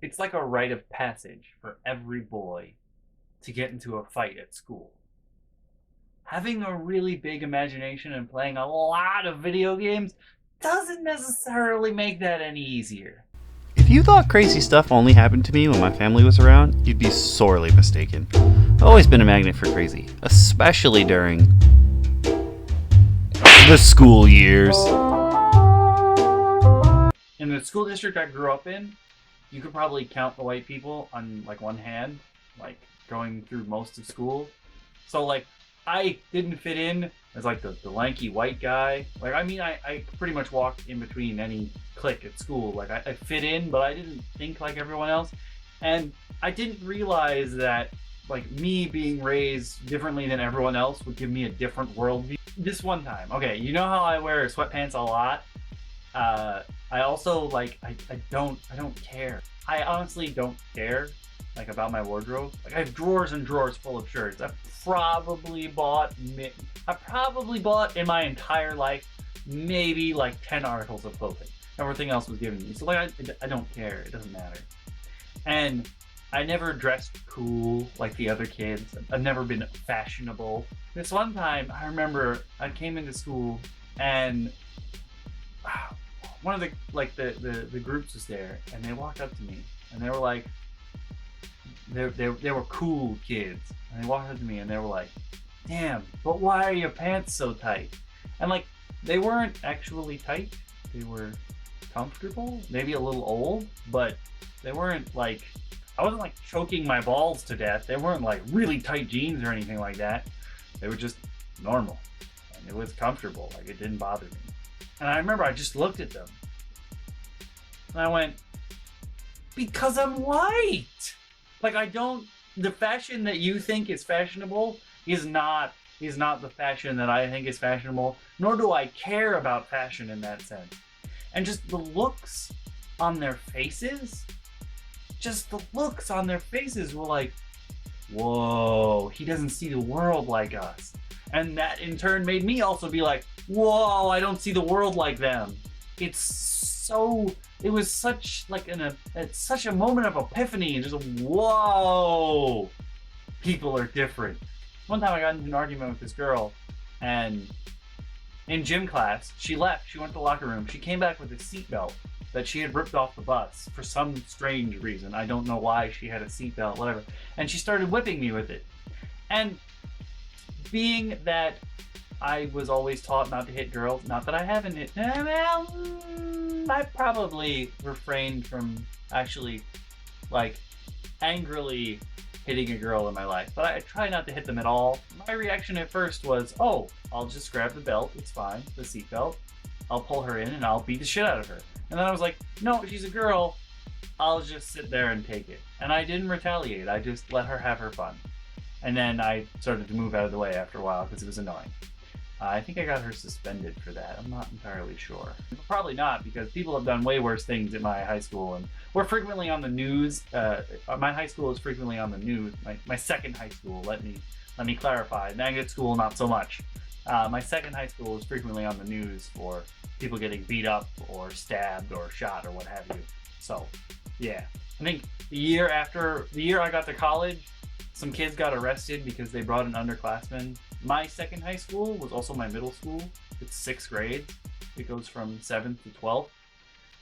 It's like a rite of passage for every boy to get into a fight at school. Having a really big imagination and playing a lot of video games doesn't necessarily make that any easier. If you thought crazy stuff only happened to me when my family was around, you'd be sorely mistaken. I've always been a magnet for crazy, especially during the school years. In the school district I grew up in, you could probably count the white people on like one hand, like going through most of school. So like I didn't fit in as like the lanky white guy. Like I pretty much walked in between any clique at school. Like I fit in, but I didn't think like everyone else. And I didn't realize that like me being raised differently than everyone else would give me a different worldview. This one time, okay, you know how I wear sweatpants a lot? I also like I don't care. I honestly don't care like about my wardrobe. Like I have drawers and drawers full of shirts. I probably bought in my entire life maybe like 10 articles of clothing. Everything else was given to me. So like I don't care. It doesn't matter. And I never dressed cool like the other kids. I've never been fashionable. This one time I remember I came into school and one of the groups was there, and they walked up to me and they were like, they were cool kids, and they walked up to me and they were like, damn, but why are your pants so tight? And like they weren't actually tight, they were comfortable, maybe a little old, but they weren't like, I wasn't like choking my balls to death. They weren't like really tight jeans or anything like that. They were just normal, and it was comfortable, like it didn't bother me. And I remember I just looked at them and I went, because I'm white. Like the fashion that you think is fashionable is not the fashion that I think is fashionable, nor do I care about fashion in that sense. And just the looks on their faces, were like, whoa, he doesn't see the world like us. And that in turn made me also be like, whoa, I don't see the world like them. It was such like it's such a moment of epiphany and just whoa, people are different. One time I got into an argument with this girl, and in gym class, she left, she went to the locker room, she came back with a seatbelt that she had ripped off the bus for some strange reason. I don't know why she had a seatbelt, whatever. And she started whipping me with it. And being that I was always taught not to hit girls, not that I haven't hit, well, I probably refrained from actually like angrily hitting a girl in my life, but I try not to hit them at all. My reaction at first was, oh, I'll just grab the belt, it's fine, the seat belt, I'll pull her in and I'll beat the shit out of her. And then I was like, no, she's a girl, I'll just sit there and take it. And I didn't retaliate, I just let her have her fun. And then I started to move out of the way after a while because it was annoying. I think I got her suspended for that. I'm not entirely sure. Probably not, because people have done way worse things at my high school, and we're frequently on the news. My high school is frequently on the news. My second high school, let me clarify. Magnet school, not so much. My second high school is frequently on the news for people getting beat up or stabbed or shot or what have you. So, yeah. I think the year I got to college, some kids got arrested because they brought an underclassman. My second high school was also my middle school. It's 6th grade. It goes from 7th to 12th.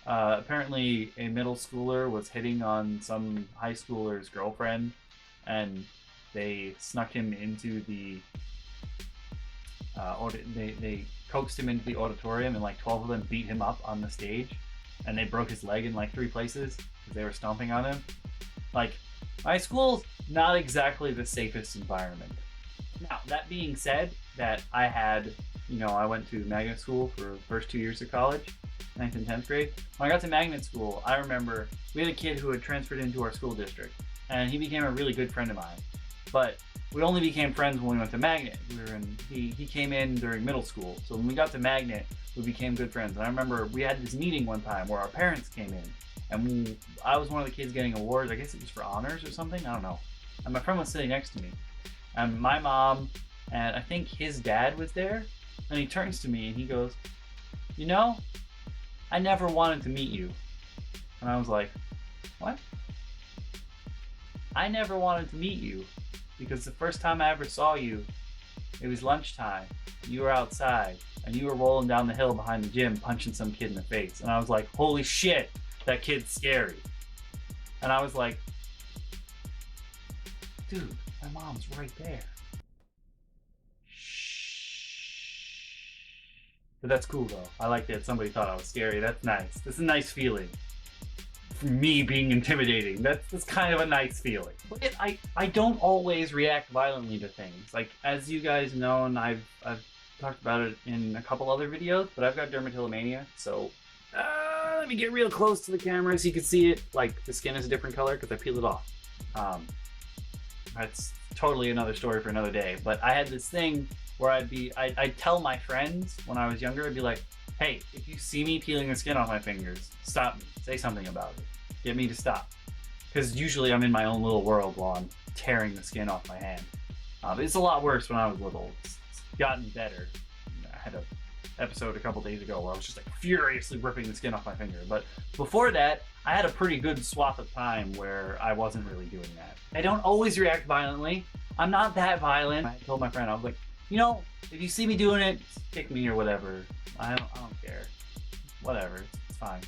Apparently, a middle schooler was hitting on some high schooler's girlfriend, and they snuck him into the they coaxed him into the auditorium, and like 12 of them beat him up on the stage, and they broke his leg in like 3 places because they were stomping on him. Like, my school's not exactly the safest environment. Now, that being said, that I had, I went to magnet school for the first 2 years of college, 9th and 10th grade. When I got to magnet school, I remember we had a kid who had transferred into our school district, and he became a really good friend of mine. But we only became friends when we went to magnet. He came in during middle school, so when we got to magnet, we became good friends. And I remember we had this meeting one time where our parents came in, and I was one of the kids getting awards. I guess it was for honors or something, I don't know. And my friend was sitting next to me. And my mom and I think his dad was there, and he turns to me and he goes, I never wanted to meet you. And I was like, what? I never wanted to meet you because the first time I ever saw you, it was lunchtime. You were outside and you were rolling down the hill behind the gym punching some kid in the face. And I was like, holy shit, that kid's scary. And I was like, dude, my mom's right there. But that's cool though. I like that somebody thought I was scary. That's nice. That's a nice feeling. For me being intimidating, that's kind of a nice feeling. But I don't always react violently to things. Like, as you guys know, and I've talked about it in a couple other videos, but I've got dermatillomania, so let me get real close to the camera so you can see it. Like, the skin is a different color because I peeled it off. That's totally another story for another day. But I had this thing where I'd tell my friends when I was younger, I'd be like, hey, if you see me peeling the skin off my fingers, stop me. Say something about it. Get me to stop. Because usually I'm in my own little world while I'm tearing the skin off my hand. It's a lot worse when I was little. It's gotten better. I had an episode a couple days ago where I was just like furiously ripping the skin off my finger. But before that, I had a pretty good swath of time where I wasn't really doing that. I don't always react violently. I'm not that violent. I told my friend, I was like, you know, if you see me doing it, kick me or whatever. I don't care. Whatever, it's fine.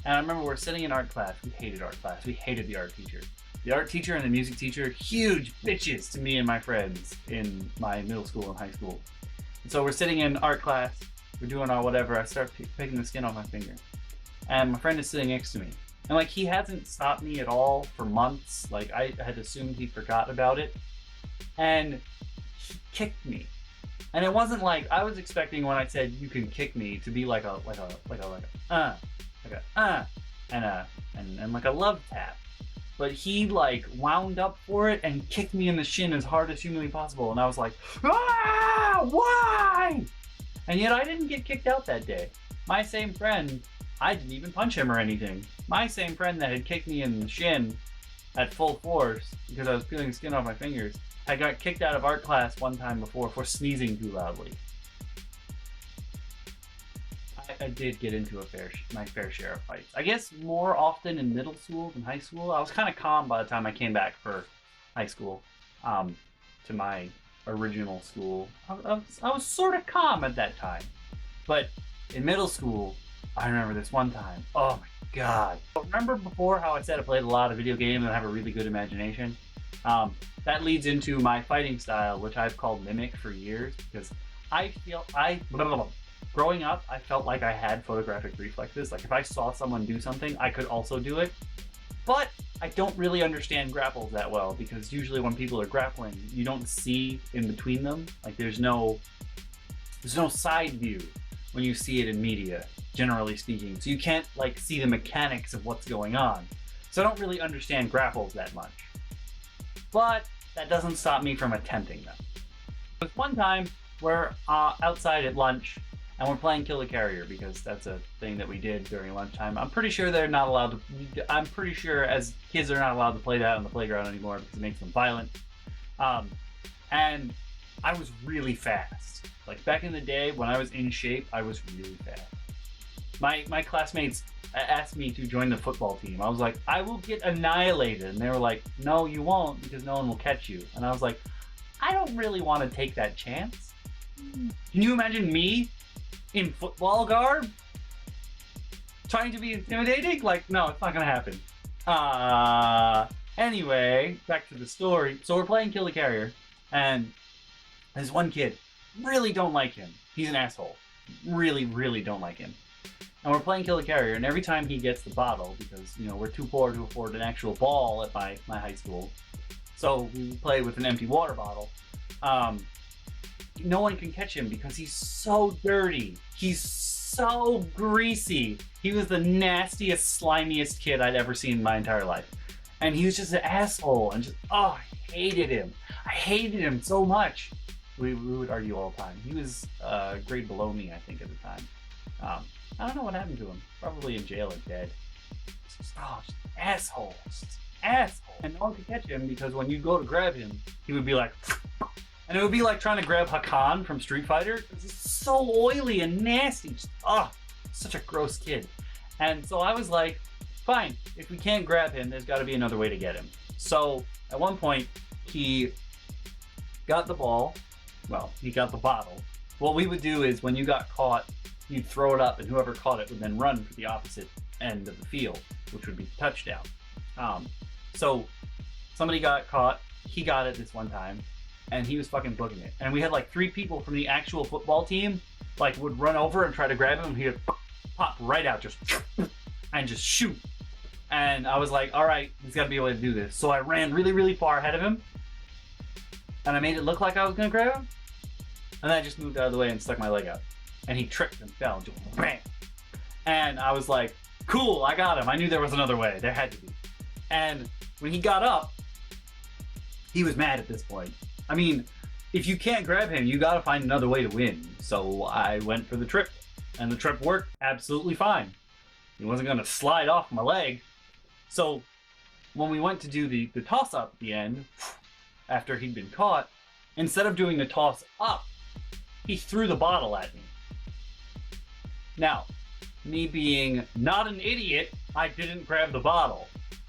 And I remember we're sitting in art class. We hated art class. We hated the art teacher. The art teacher and the music teacher, huge bitches to me and my friends in my middle school and high school. And so we're sitting in art class. We're doing our whatever. I start picking the skin off my finger. And my friend is sitting next to me. And like, he hasn't stopped me at all for months. Like, I had assumed he forgot about it. And he kicked me. And it wasn't like, I was expecting when I said you can kick me to be like a and like a love tap. But he like wound up for it and kicked me in the shin as hard as humanly possible. And I was like, ah, why? And yet I didn't get kicked out that day. My same friend, I didn't even punch him or anything. My same friend that had kicked me in the shin at full force because I was peeling the skin off my fingers, I got kicked out of art class one time before for sneezing too loudly. I did get into my fair share of fights. I guess more often in middle school than high school. I was kind of calm by the time I came back for high school, to my original school. I was sort of calm at that time. But in middle school, I remember this one time. Oh my god. Remember before how I said I played a lot of video games and I have a really good imagination? That leads into my fighting style, which I've called Mimic for years, because growing up, I felt like I had photographic reflexes. Like if I saw someone do something, I could also do it. But I don't really understand grapples that well, because usually when people are grappling, you don't see in between them. Like there's no side view when you see it in media, generally speaking. So you can't like see the mechanics of what's going on. So I don't really understand grapples that much. But that doesn't stop me from attempting them. There's one time we're outside at lunch and we're playing Kill the Carrier because that's a thing that we did during lunchtime. I'm pretty sure they're not allowed to, I'm pretty sure as kids they're not allowed to play that on the playground anymore because it makes them violent. And I was really fast. Like back in the day when I was in shape, I was really fast. My classmates asked me to join the football team. I was like, I will get annihilated. And they were like, no, you won't because no one will catch you. And I was like, I don't really want to take that chance. Can you imagine me in football garb trying to be intimidating? Like, no, it's not gonna happen. Anyway, back to the story. So we're playing Kill the Carrier, and there's one kid. Really don't like him. He's an asshole. Really, really don't like him. And we're playing Kill the Carrier, and every time he gets the bottle, because, you know, we're too poor to afford an actual ball at my high school, so we play with an empty water bottle. No one can catch him because he's so dirty. He's so greasy. He was the nastiest, slimiest kid I'd ever seen in my entire life. And he was just an asshole, and just, oh, I hated him. I hated him so much. We would argue all the time. He was a grade below me, I think, at the time. I don't know what happened to him. Probably in jail or dead. Just asshole. Just asshole. And no one could catch him because when you go to grab him, he would be like, and it would be like trying to grab Hakan from Street Fighter. He's so oily and nasty. Just, such a gross kid. And so I was like, fine. If we can't grab him, there's got to be another way to get him. So at one point, he got the ball. Well, he got the bottle. What we would do is when you got caught, you'd throw it up, and whoever caught it would then run for the opposite end of the field, which would be the touchdown. So somebody got caught. He got it this one time, and he was fucking booking it. And we had like 3 people from the actual football team like would run over and try to grab him, and he would pop right out, just and just shoot. And I was like, all right, there's got to be a way to do this. So I ran really, really far ahead of him, and I made it look like I was gonna grab him, and then I just moved out of the way and stuck my leg out, and he tripped and fell, just bam. And I was like, cool, I got him. I knew there was another way. There had to be. And when he got up, he was mad at this point. I mean, if you can't grab him, you gotta find another way to win. So I went for the trip, and the trip worked absolutely fine. He wasn't gonna slide off my leg. So when we went to do the toss-up at the end, after he'd been caught, instead of doing the toss-up, he threw the bottle at me. Now, me being not an idiot, I didn't grab the bottle.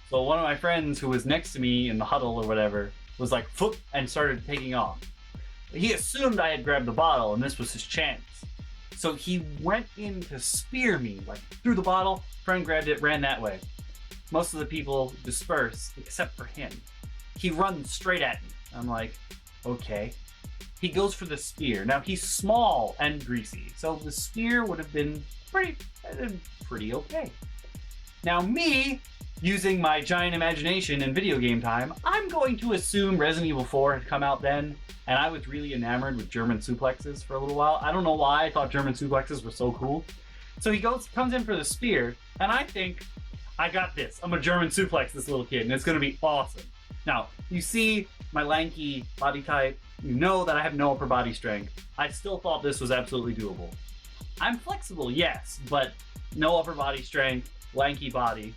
So one of my friends who was next to me in the huddle or whatever was like, "Foot," and started taking off. He assumed I had grabbed the bottle and this was his chance. So he went in to spear me, like threw the bottle, friend grabbed it, ran that way. Most of the people dispersed except for him. He runs straight at me. I'm like, okay. He goes for the spear. Now he's small and greasy, so the spear would have been pretty okay. Now me, using my giant imagination in video game time, I'm going to assume Resident Evil 4 had come out then, and I was really enamored with German suplexes for a little while. I don't know why I thought German suplexes were so cool. So he comes in for the spear, and I think, I got this. I'm a German suplex this little kid, and it's gonna be awesome. Now, you see my lanky body type, you know that I have no upper body strength. I still thought this was absolutely doable. I'm flexible, yes, but no upper body strength, lanky body.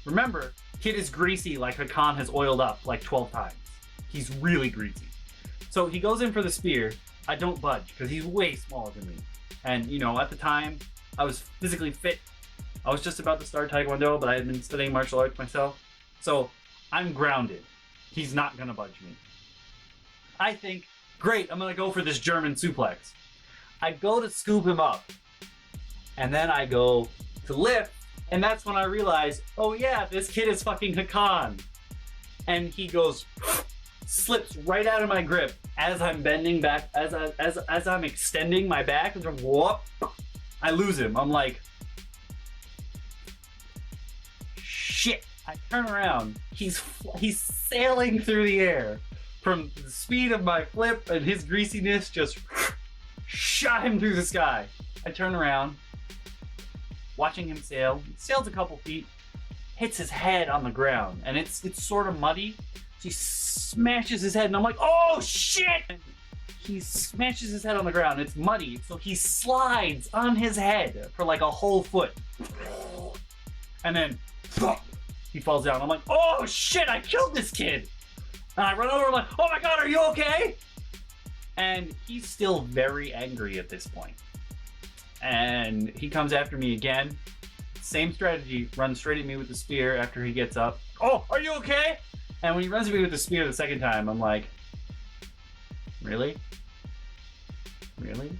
Remember, kid is greasy like Hakan has oiled up like 12 times. He's really greasy. So he goes in for the spear. I don't budge because he's way smaller than me. And you know, at the time, I was physically fit. I was just about to start Taekwondo, but I had been studying martial arts myself. So I'm grounded. He's not gonna budge me. I think, great, I'm gonna go for this German suplex. I go to scoop him up, and then I go to lift, and that's when I realize, oh yeah, this kid is fucking Hakan. And he goes, slips right out of my grip as I'm bending back, as I'm extending my back, and whoop, I lose him. I'm like, shit. I turn around, he's sailing through the air. From the speed of my flip and his greasiness, just shot him through the sky. I turn around, watching him sail. He sails a couple feet, hits his head on the ground, and it's sort of muddy. So he smashes his head, and I'm like, oh shit! He smashes his head on the ground. It's muddy, so he slides on his head for like a whole foot, and then he falls down. I'm like, oh shit! I killed this kid. And I run over, I'm like, oh my god, are you okay? And he's still very angry at this point. And he comes after me again. Same strategy, runs straight at me with the spear after he gets up. Oh, are you okay? And when he runs at me with the spear the second time, I'm like, really? Really?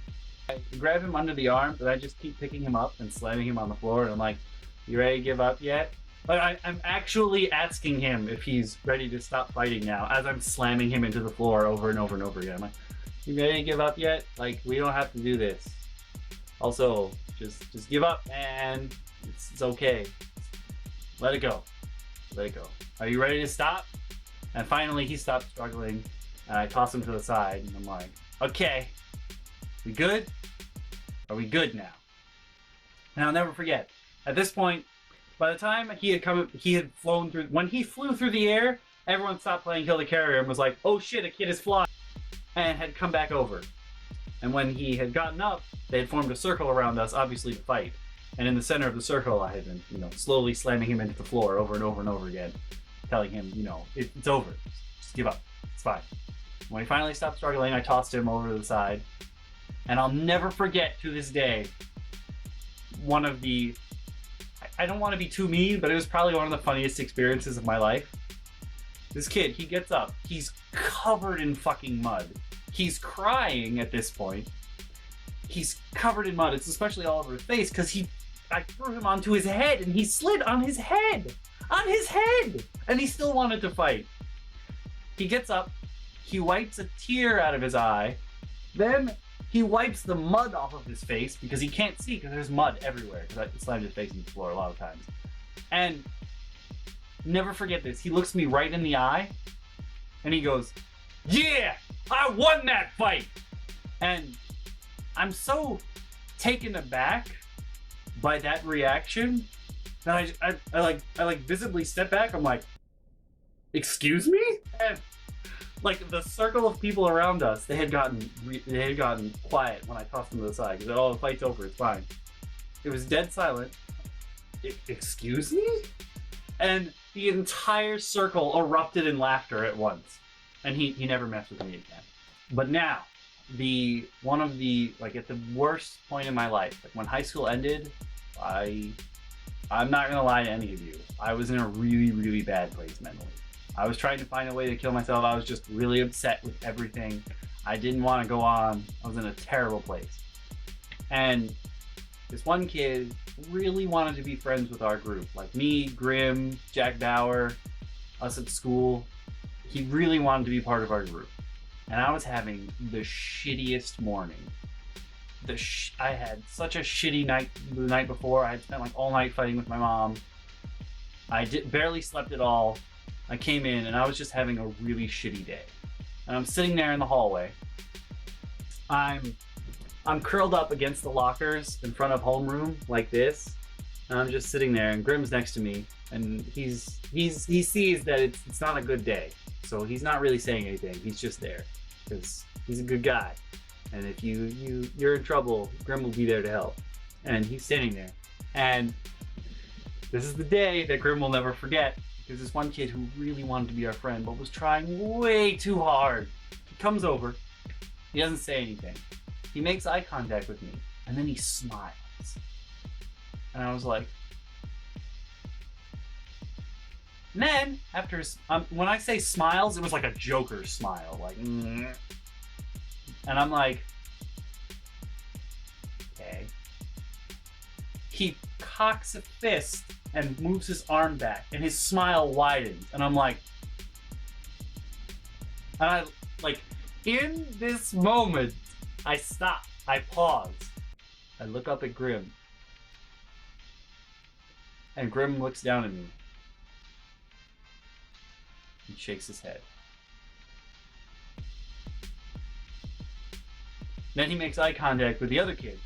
I grab him under the arm, but I just keep picking him up and slamming him on the floor. And I'm like, you ready to give up yet? Like, I'm actually asking him if he's ready to stop fighting now as I'm slamming him into the floor over and over and over again. I'm like, you ready to give up yet? Like, we don't have to do this. Also, just give up, and it's okay. Let it go. Let it go. Are you ready to stop? And finally, he stops struggling, and I toss him to the side, and I'm like, okay, we good? Are we good now? And I'll never forget, at this point, by the time he had flown through, when he flew through the air, everyone stopped playing Kill the Carrier and was like, oh shit, a kid is flying, and had come back over. And when he had gotten up, they had formed a circle around us, obviously to fight. And in the center of the circle, I had been, slowly slamming him into the floor over and over and over again, telling him, it's over, just give up, it's fine. When he finally stopped struggling, I tossed him over to the side. And I'll never forget to this day, one of the, I don't want to be too mean, but it was probably one of the funniest experiences of my life. This kid, he gets up. He's covered in fucking mud. He's crying at this point. He's covered in mud. It's especially all over his face because I threw him onto his head and he slid on his head. On his head! And he still wanted to fight. He gets up. He wipes a tear out of his eye. Then he wipes the mud off of his face because he can't see because there's mud everywhere because I slammed his face into the floor a lot of times. And never forget this. He looks me right in the eye and he goes, "Yeah, I won that fight." And I'm so taken aback by that reaction that I visibly step back. I'm like, "Excuse me?" And like the circle of people around us, they had gotten quiet when I tossed them to the side because the fight's over, it's fine. It was dead silent. Excuse me? And the entire circle erupted in laughter at once. And he never messed with me again. But now, at the worst point in my life, like when high school ended, I'm not gonna lie to any of you, I was in a really, really bad place mentally. I was trying to find a way to kill myself. I was just really upset with everything. I didn't want to go on. I was in a terrible place. And this one kid really wanted to be friends with our group. Like me, Grim, Jack Bauer, us at school. He really wanted to be part of our group. And I was having the shittiest morning. I had such a shitty night the night before. I had spent like all night fighting with my mom. I barely slept at all. I came in and I was just having a really shitty day. And I'm sitting there in the hallway. I'm curled up against the lockers in front of homeroom like this. And I'm just sitting there and Grim's next to me and he sees that it's not a good day. So he's not really saying anything. He's just there because he's a good guy. And if you're in trouble, Grim will be there to help. And he's standing there. And this is the day that Grim will never forget. There's this one kid who really wanted to be our friend, but was trying way too hard. He comes over. He doesn't say anything. He makes eye contact with me, and then he smiles. And I was like... And then, after... when I say smiles, it was like a Joker smile. Like... And I'm like... Okay. He cocks a fist and moves his arm back, and his smile widens, and I'm like... And I, like, in this moment, I stop, I pause, I look up at Grim, and Grim looks down at me. He shakes his head. Then he makes eye contact with the other kid.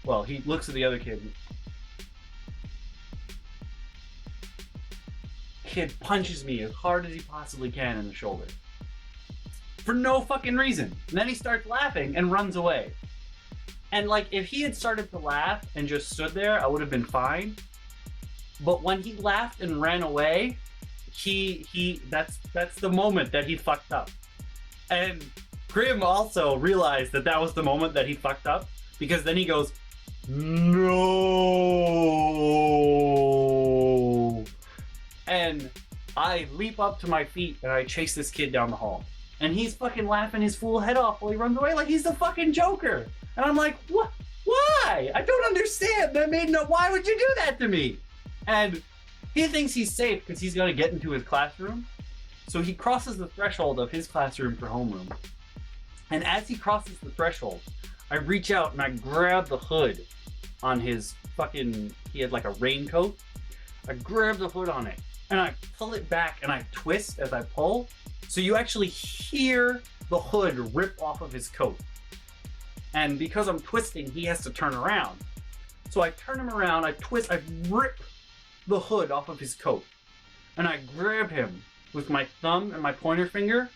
Well, he looks at the other kid. Kid punches me as hard as he possibly can in the shoulder. For no fucking reason. And then he starts laughing and runs away. And like, if he had started to laugh and just stood there, I would have been fine. But when he laughed and ran away, that's the moment that he fucked up. And Grim also realized that was the moment that he fucked up, because then he goes, "No!" And I leap up to my feet and I chase this kid down the hall. And he's fucking laughing his fool head off while he runs away like he's the fucking Joker. And I'm like, what? Why? I don't understand. Why would you do that to me? And he thinks he's safe because he's gonna get into his classroom. So he crosses the threshold of his classroom for homeroom. And as he crosses the threshold, I reach out and I grab the hood on his fucking, he had like a raincoat. I grab the hood on it and I pull it back and I twist as I pull. So you actually hear the hood rip off of his coat. And because I'm twisting, he has to turn around. So I turn him around, I twist, I rip the hood off of his coat. And I grab him with my thumb and my pointer finger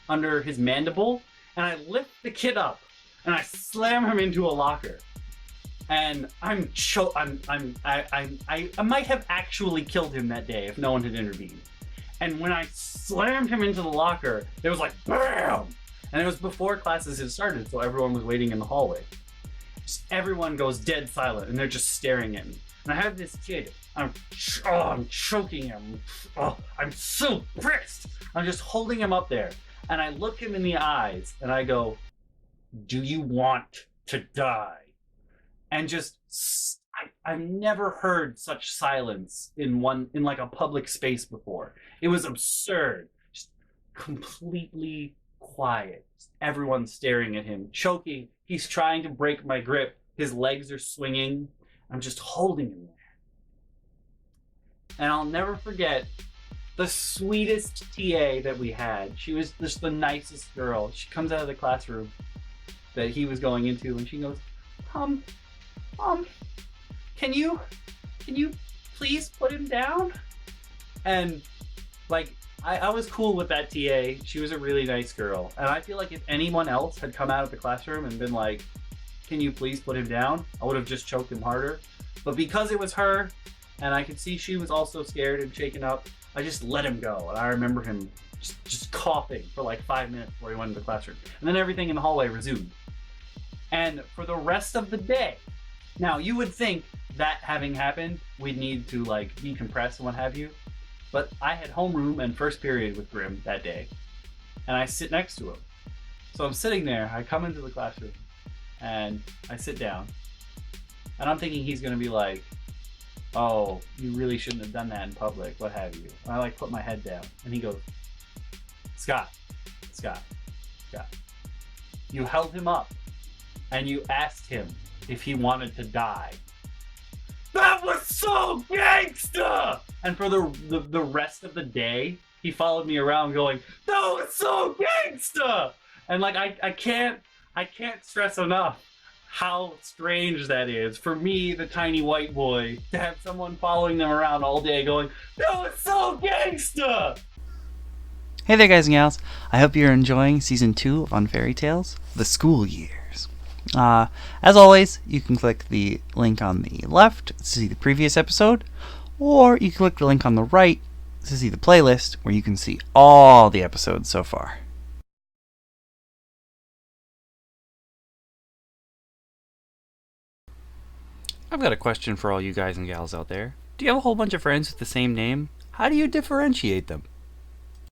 under his mandible. And I lift the kid up and I slam him into a locker. And I might have actually killed him that day if no one had intervened. And when I slammed him into the locker, there was like BAM! And it was before classes had started, so everyone was waiting in the hallway. Just everyone goes dead silent, and they're just staring at me. And I have this kid. I'm choking him. Oh, I'm so pissed. I'm just holding him up there, and I look him in the eyes, and I go, "Do you want to die?" And just I've never heard such silence in like a public space before. It was absurd. Just completely quiet. Everyone's staring at him, choking. He's trying to break my grip. His legs are swinging. I'm just holding him there. And I'll never forget the sweetest TA that we had. She was just the nicest girl. She comes out of the classroom that he was going into, and she goes, can you please put him down?" And like, I was cool with that TA. She was a really nice girl. And I feel like if anyone else had come out of the classroom and been like, "Can you please put him down?" I would have just choked him harder. But because it was her, and I could see she was also scared and shaken up, I just let him go. And I remember him just coughing for like 5 minutes before he went into the classroom. And then everything in the hallway resumed. And for the rest of the day, now you would think that having happened, we'd need to like decompress and what have you. But I had homeroom and first period with Grim that day, and I sit next to him. So I'm sitting there, I come into the classroom, and I sit down, and I'm thinking he's gonna be like, "Oh, you really shouldn't have done that in public, what have you." And I like put my head down, and he goes, Scott, you held him up, and you asked him if he wanted to die. That was so gangsta! And for the rest of the day, he followed me around going, "That was so gangsta!" And like, I can't stress enough how strange that is for me, the tiny white boy, to have someone following them around all day going, "That was so gangsta!" Hey there, guys and gals. I hope you're enjoying Season 2 of On Fairy Tales, The School Years. As always, you can click the link on the left to see the previous episode, or you can click the link on the right to see the playlist, where you can see all the episodes so far. I've got a question for all you guys and gals out there. Do you have a whole bunch of friends with the same name? How do you differentiate them?